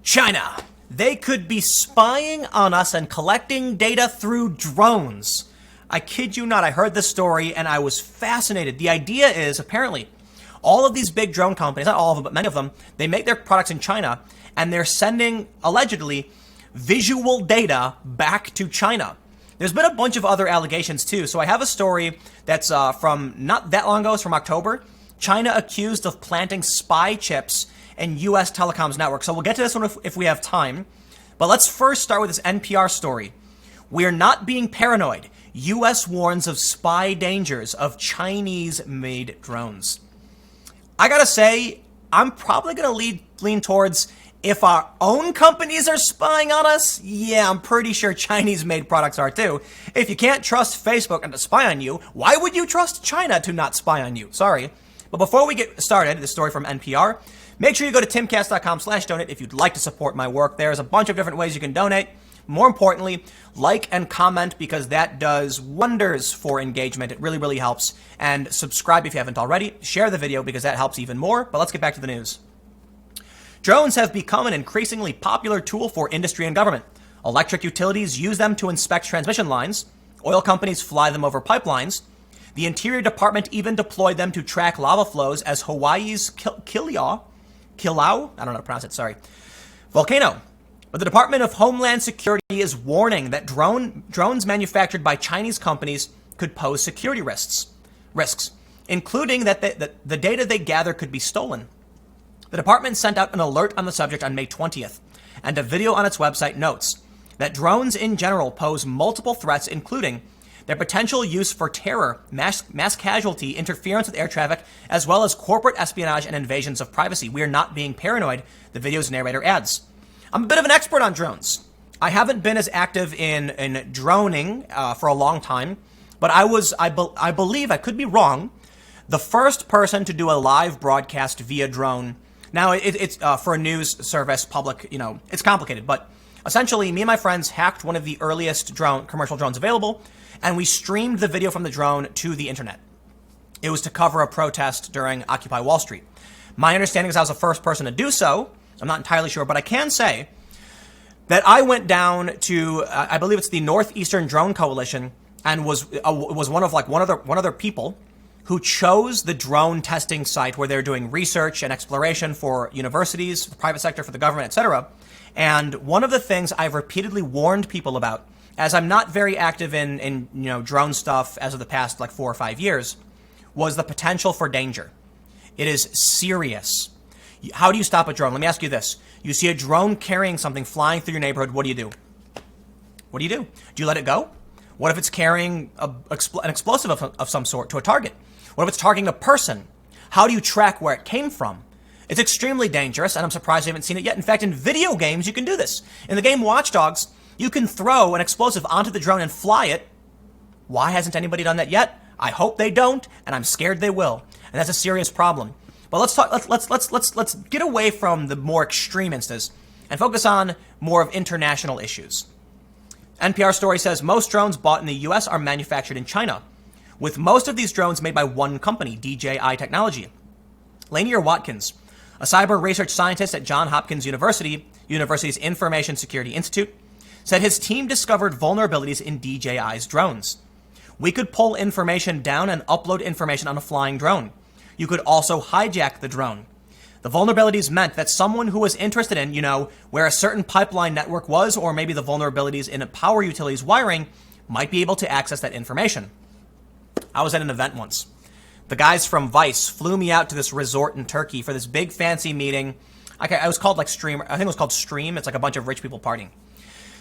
China. They could be spying on us and collecting data through drones. I kid you not, I heard this story and I was fascinated. The idea is, apparently, all of these big drone companies, not all of them, but many of them, they make their products in China and they're sending, allegedly, visual data back to China. There's been a bunch of other allegations too. So I have a story that's from not that long ago, it's from October. China accused of planting spy chips in U.S. telecoms network. So we'll get to this one if we have time. But let's first start with this NPR story. We're not being paranoid. U.S. warns of spy dangers of Chinese-made drones. I gotta say, I'm probably gonna lean towards if our own companies are spying on us, yeah, I'm pretty sure Chinese-made products are too. If you can't trust Facebook and to spy on you, why would you trust China to not spy on you? Sorry. But before we get started, this story from NPR, make sure you go to timcast.com/donate if you'd like to support my work. There's a bunch of different ways you can donate. More importantly, like and comment because that does wonders for engagement. It really, really helps. And subscribe if you haven't already. Share the video because that helps even more. But let's get back to the news. Drones have become an increasingly popular tool for industry and government. Electric utilities use them to inspect transmission lines. Oil companies fly them over pipelines. The Interior Department even deployed them to track lava flows as Hawaii's Kilau, I don't know how to pronounce it, sorry, volcano. But the Department of Homeland Security is warning that drones manufactured by Chinese companies could pose security risks, including that the data they gather could be stolen. The department sent out an alert on the subject on May 20th, and a video on its website notes that drones in general pose multiple threats, including their potential use for terror, mass casualty, interference with air traffic, as well as corporate espionage and invasions of privacy. We are not being paranoid, the video's narrator adds. I'm a bit of an expert on drones. I haven't been as active in droning for a long time, but I believe, I could be wrong, the first person to do a live broadcast via drone. Now, it's for a news service, public, it's complicated, but essentially, me and my friends hacked one of the earliest commercial drones available, and we streamed the video from the drone to the internet. It was to cover a protest during Occupy Wall Street. My understanding is I was the first person to do so. I'm not entirely sure, but I can say that I went down to, I believe it's the Northeastern Drone Coalition, and was one of their people who chose the drone testing site where they're doing research and exploration for universities, the private sector, for the government, etc. And one of the things I've repeatedly warned people about, as I'm not very active in drone stuff as of the past 4 or 5 years, was the potential for danger. It is serious. How do you stop a drone? Let me ask you this. You see a drone carrying something flying through your neighborhood, what do you do? What do you do? Do you let it go? What if it's carrying an explosive of some sort to a target? What if it's targeting a person? How do you track where it came from? It's extremely dangerous, and I'm surprised you haven't seen it yet. In fact, in video games, you can do this. In the game Watch Dogs, you can throw an explosive onto the drone and fly it. Why hasn't anybody done that yet? I hope they don't, and I'm scared they will. And that's a serious problem. But let's get away from the more extreme instances and focus on more of international issues. NPR story says most drones bought in the U.S. are manufactured in China, with most of these drones made by one company, DJI Technology. Lanier Watkins, a cyber research scientist at Johns Hopkins University's Information Security Institute, said his team discovered vulnerabilities in DJI's drones. We could pull information down and upload information on a flying drone. You could also hijack the drone. The vulnerabilities meant that someone who was interested in, where a certain pipeline network was, or maybe the vulnerabilities in a power utility's wiring, might be able to access that information. I was at an event once. The guys from Vice flew me out to this resort in Turkey for this big fancy meeting. I was called Stream. I think it was called Stream. It's like a bunch of rich people partying.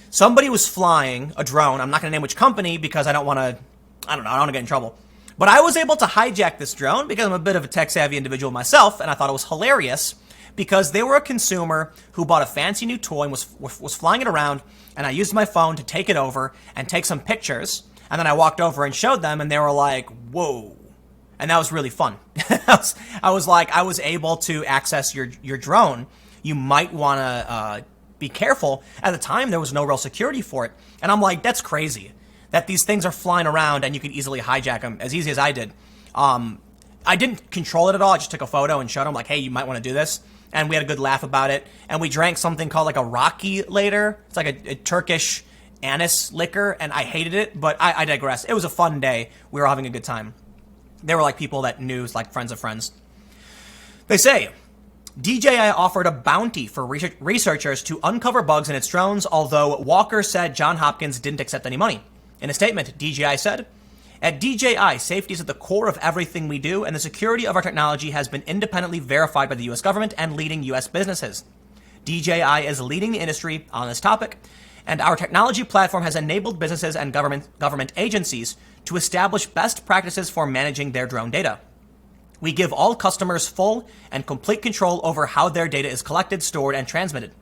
Somebody was flying a drone. I'm not going to name which company because I don't want to get in trouble. But I was able to hijack this drone because I'm a bit of a tech-savvy individual myself, and I thought it was hilarious because they were a consumer who bought a fancy new toy and was flying it around, and I used my phone to take it over and take some pictures, and then I walked over and showed them, and they were like, whoa. And that was really fun. I was able to access your drone. You might want to be careful. At the time, there was no real security for it. And I'm like, that's crazy that these things are flying around and you can easily hijack them as easy as I did. I didn't control it at all. I just took a photo and showed them like, hey, you might want to do this. and we had a good laugh about it. And we drank something called like a Rocky later. It's like a Turkish anise liquor, and I hated it, but I digress. It was a fun day. We were having a good time. They were like people that knew, like friends of friends. They say, DJI offered a bounty for researchers to uncover bugs in its drones, although Walker said Johns Hopkins didn't accept any money. In a statement, DJI said, "At DJI, safety is at the core of everything we do, and the security of our technology has been independently verified by the U.S. government and leading U.S. businesses. DJI is leading the industry on this topic, and our technology platform has enabled businesses and government agencies to establish best practices for managing their drone data. We give all customers full and complete control over how their data is collected, stored, and transmitted.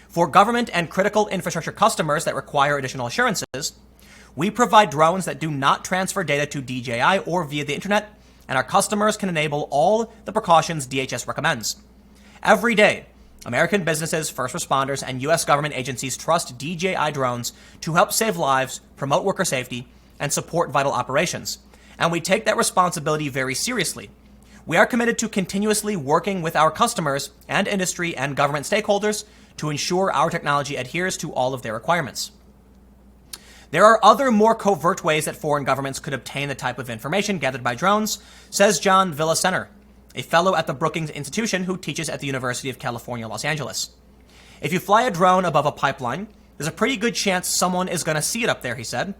For government and critical infrastructure customers that require additional assurances, we provide drones that do not transfer data to DJI or via the internet, and our customers can enable all the precautions DHS recommends. Every day, American businesses, first responders, and U.S. government agencies trust DJI drones to help save lives, promote worker safety, and support vital operations. And we take that responsibility very seriously. We are committed to continuously working with our customers and industry and government stakeholders to ensure our technology adheres to all of their requirements. There are other more covert ways that foreign governments could obtain the type of information gathered by drones, says John Villasener, a fellow at the Brookings Institution who teaches at the University of California, Los Angeles. If you fly a drone above a pipeline, there's a pretty good chance someone is going to see it up there, he said.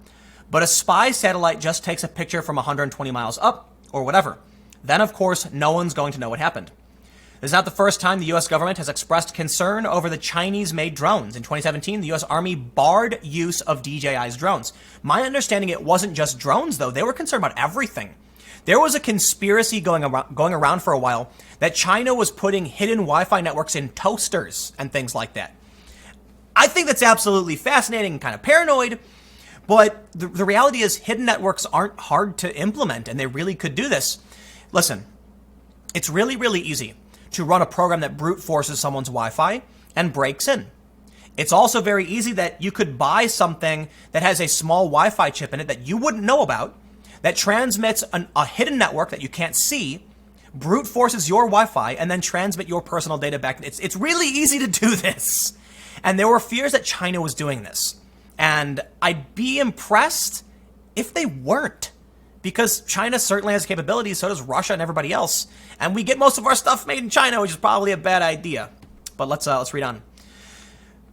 But a spy satellite just takes a picture from 120 miles up, or whatever. Then, of course, no one's going to know what happened. This is not the first time the U.S. government has expressed concern over the Chinese-made drones. In 2017, the U.S. Army barred use of DJI's drones. My understanding, it wasn't just drones, though. They were concerned about everything. There was a conspiracy going around for a while that China was putting hidden Wi-Fi networks in toasters and things like that. I think that's absolutely fascinating and kind of paranoid, but the reality is hidden networks aren't hard to implement, and they really could do this. Listen, it's really, really easy to run a program that brute forces someone's Wi-Fi and breaks in. It's also very easy that you could buy something that has a small Wi-Fi chip in it that you wouldn't know about, that transmits a hidden network that you can't see, brute forces your Wi-Fi, and then transmit your personal data back. It's really easy to do this. And there were fears that China was doing this. And I'd be impressed if they weren't. Because China certainly has capabilities, so does Russia and everybody else. And we get most of our stuff made in China, which is probably a bad idea. But let's read on.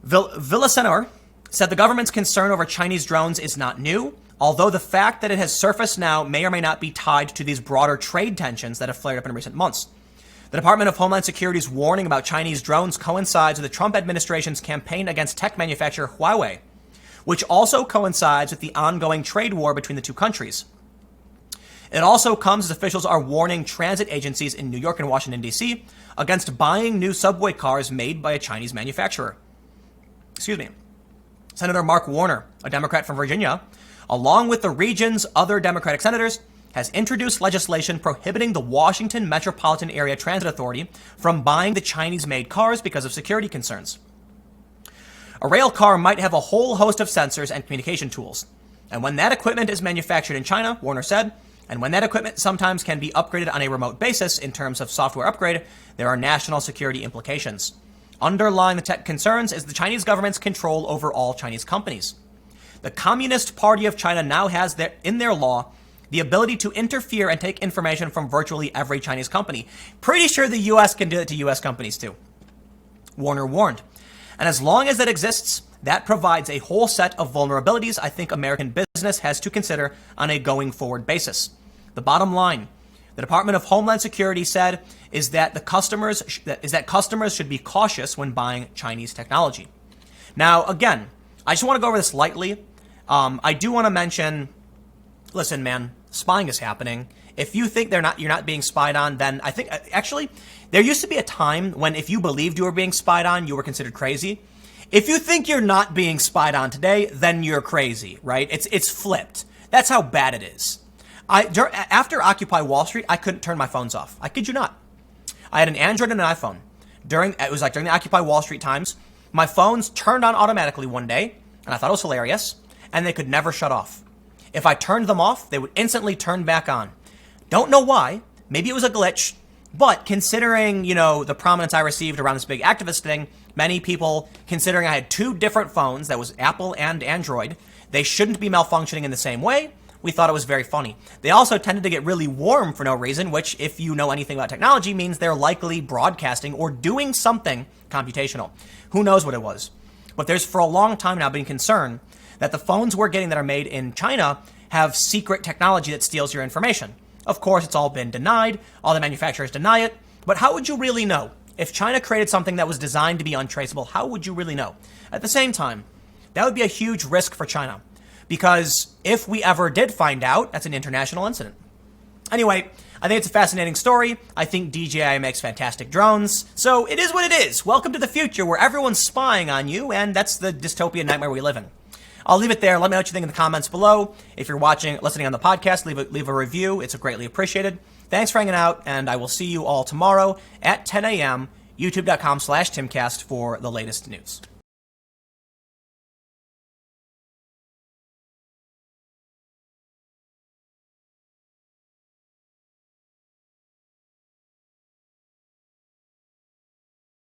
Villaseñor said the government's concern over Chinese drones is not new, although the fact that it has surfaced now may or may not be tied to these broader trade tensions that have flared up in recent months. The Department of Homeland Security's warning about Chinese drones coincides with the Trump administration's campaign against tech manufacturer Huawei, which also coincides with the ongoing trade war between the two countries. It also comes as officials are warning transit agencies in New York and Washington, D.C. against buying new subway cars made by a Chinese manufacturer. Senator Mark Warner, a Democrat from Virginia, along with the region's other Democratic senators, has introduced legislation prohibiting the Washington Metropolitan Area Transit Authority from buying the Chinese-made cars because of security concerns. A rail car might have a whole host of sensors and communication tools. And when that equipment is manufactured in China, Warner said, and when that equipment sometimes can be upgraded on a remote basis in terms of software upgrade, there are national security implications. Underlying the tech concerns is the Chinese government's control over all Chinese companies. The Communist Party of China now has in their law the ability to interfere and take information from virtually every Chinese company. Pretty sure the U.S. can do it to U.S. companies too. Warner warned. And as long as that exists, that provides a whole set of vulnerabilities I think American business has to consider on a going forward basis. The bottom line, the Department of Homeland Security said, is that customers should be cautious when buying Chinese technology. Now, again, I just want to go over this lightly. I do want to mention, listen, man, spying is happening. If you think you're not being spied on, then I think actually there used to be a time when if you believed you were being spied on, you were considered crazy. If you think you're not being spied on today, then you're crazy, right? It's flipped. That's how bad it is. After Occupy Wall Street, I couldn't turn my phones off. I kid you not. I had an Android and an iPhone. During the Occupy Wall Street times, my phones turned on automatically one day, and I thought it was hilarious, and they could never shut off. If I turned them off, they would instantly turn back on. Don't know why. Maybe it was a glitch. But considering, the prominence I received around this big activist thing, many people, considering I had two different phones, that was Apple and Android, they shouldn't be malfunctioning in the same way. We thought it was very funny. They also tended to get really warm for no reason, which, if you know anything about technology, means they're likely broadcasting or doing something computational. Who knows what it was? But there's for a long time now been concern that the phones we're getting that are made in China have secret technology that steals your information. Of course, it's all been denied. All the manufacturers deny it. But how would you really know? If China created something that was designed to be untraceable, how would you really know? At the same time, that would be a huge risk for China. Because if we ever did find out, that's an international incident. Anyway, I think it's a fascinating story. I think DJI makes fantastic drones. So it is what it is. Welcome to the future where everyone's spying on you, and that's the dystopian nightmare we live in. I'll leave it there. Let me know what you think in the comments below. If you're listening on the podcast, leave a review. It's greatly appreciated. Thanks for hanging out, and I will see you all tomorrow at 10 a.m. youtube.com/Timcast for the latest news.